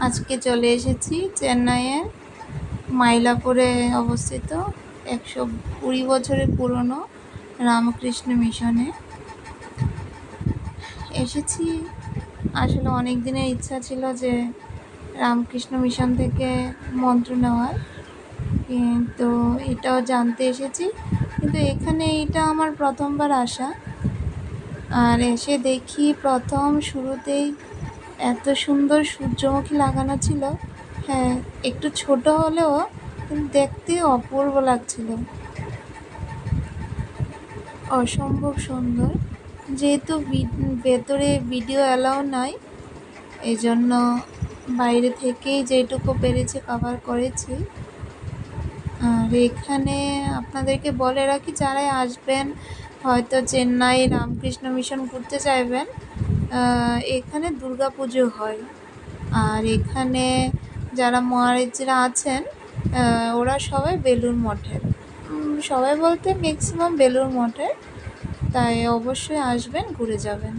আজকে চলে এসেছি চেন্নাইয়ের মাইলাপুরে অবস্থিত 120 বছরের পুরনো রামকৃষ্ণ মিশনে এসেছি। আসলে অনেক দিনের ইচ্ছা ছিল যে রামকৃষ্ণ মিশন থেকে মন্ত্র নেওয়ার, কিন্তু এটাও জানতে এসেছি। কিন্তু এখানে এটা আমার প্রথমবার আসা, আর এসে দেখি প্রথম শুরুতেই এত সুন্দর সূর্যমুখী লাগানো ছিল। হ্যাঁ, একটু ছোট হলেও কিন্তু দেখতে অপূর্ব লাগছিল, অসম্ভব সুন্দর। যেহেতু ভেতরে ভিডিও অ্যালাউ নয়, এই জন্য বাইরে থেকেই যেটুকু পেরেছি কভার করেছি। আর এখানে আপনাদেরকে বলে রাখি, যারাই আসবেন হয়তো চেন্নাই রামকৃষ্ণ মিশন ঘুরতে চাইবেন, এখানে দুর্গা পুজো হয়। আর এখানে যারা মহারাজরা আছেন ওরা সবাই বেলুড় মঠের, সবাই বলতে ম্যাক্সিমাম বেলুড় মঠের। তাই অবশ্যই আসবেন, ঘুরে যাবেন।